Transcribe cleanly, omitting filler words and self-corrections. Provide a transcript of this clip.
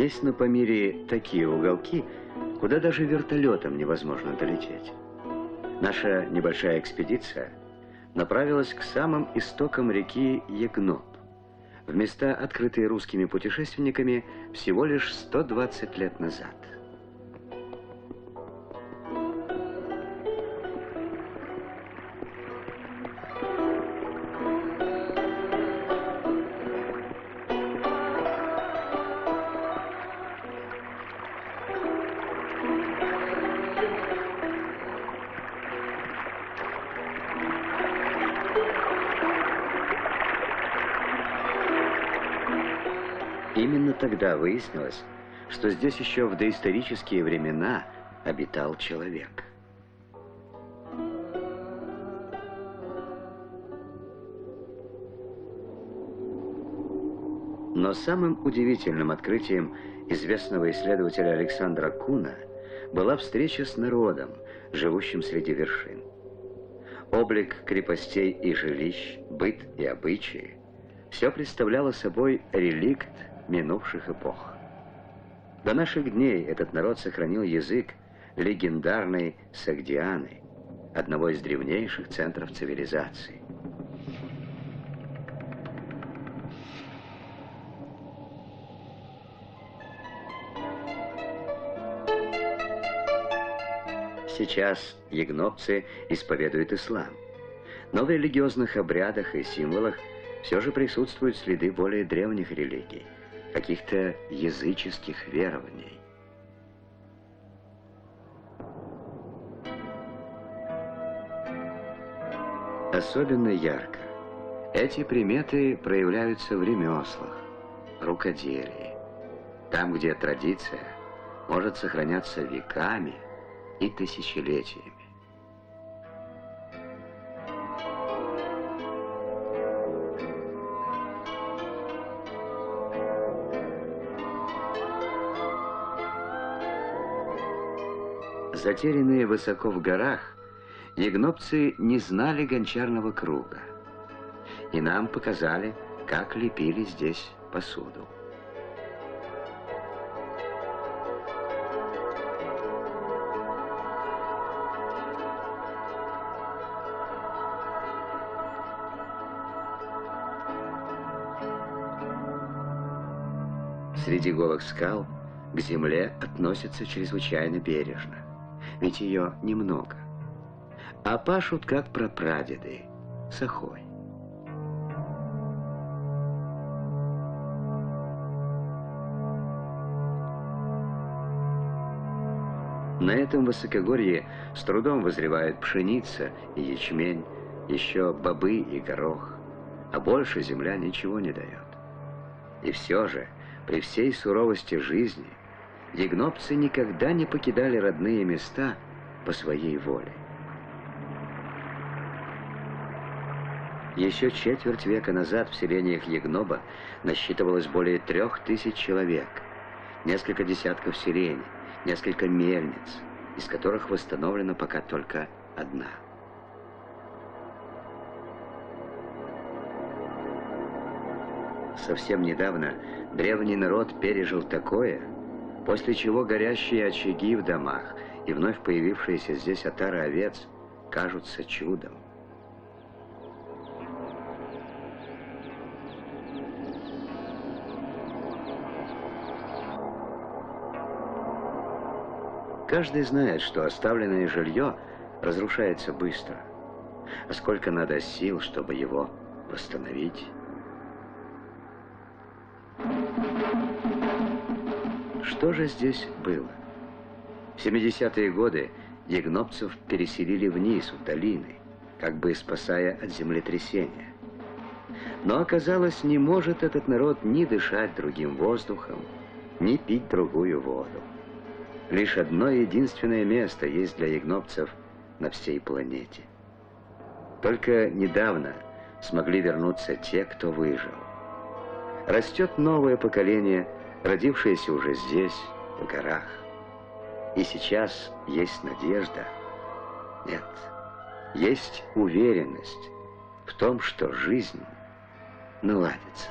Есть на Памире такие уголки, куда даже вертолетом невозможно долететь. Наша небольшая экспедиция направилась к самым истокам реки Ягноб, в места, открытые русскими путешественниками всего лишь 120 лет назад. Именно тогда выяснилось, что здесь еще в доисторические времена обитал человек. Но самым удивительным открытием известного исследователя Александра Куна была встреча с народом, живущим среди вершин. Облик крепостей и жилищ, быт и обычаи – все представляло собой реликт минувших эпох. До наших дней этот народ сохранил язык легендарной Согдианы, одного из древнейших центров цивилизации. Сейчас ягнобцы исповедуют ислам, но в религиозных обрядах и символах все же присутствуют следы более древних религий, каких-то языческих верований. Особенно ярко эти приметы проявляются в ремеслах, рукоделии, там, где традиция может сохраняться веками и тысячелетиями. Затерянные высоко в горах, ягнобцы не знали гончарного круга, и нам показали, как лепили здесь посуду. Среди голых скал к земле относятся чрезвычайно бережно, ведь ее немного, а пашут как прапрадеды, с охой. На этом высокогорье с трудом вызревает пшеница и ячмень, еще бобы и горох, а больше земля ничего не дает. И все же, при всей суровости жизни, ягнобцы никогда не покидали родные места по своей воле. Еще четверть века назад в селениях Ягноба насчитывалось более 3000 человек, несколько десятков селений, несколько мельниц, из которых восстановлена пока только одна. Совсем недавно древний народ пережил такое, после чего горящие очаги в домах и вновь появившиеся здесь отары овец кажутся чудом. Каждый знает, что оставленное жилье разрушается быстро, а сколько надо сил, чтобы его восстановить. Что же здесь было? В 70-е годы ягнобцев переселили вниз, в долины, как бы спасая от землетрясения. Но оказалось, не может этот народ ни дышать другим воздухом, ни пить другую воду. Лишь одно единственное место есть для ягнобцев на всей планете. Только недавно смогли вернуться те, кто выжил. Растет новое поколение, родившееся уже здесь, в горах. И сейчас есть надежда. Нет, есть уверенность в том, что жизнь наладится.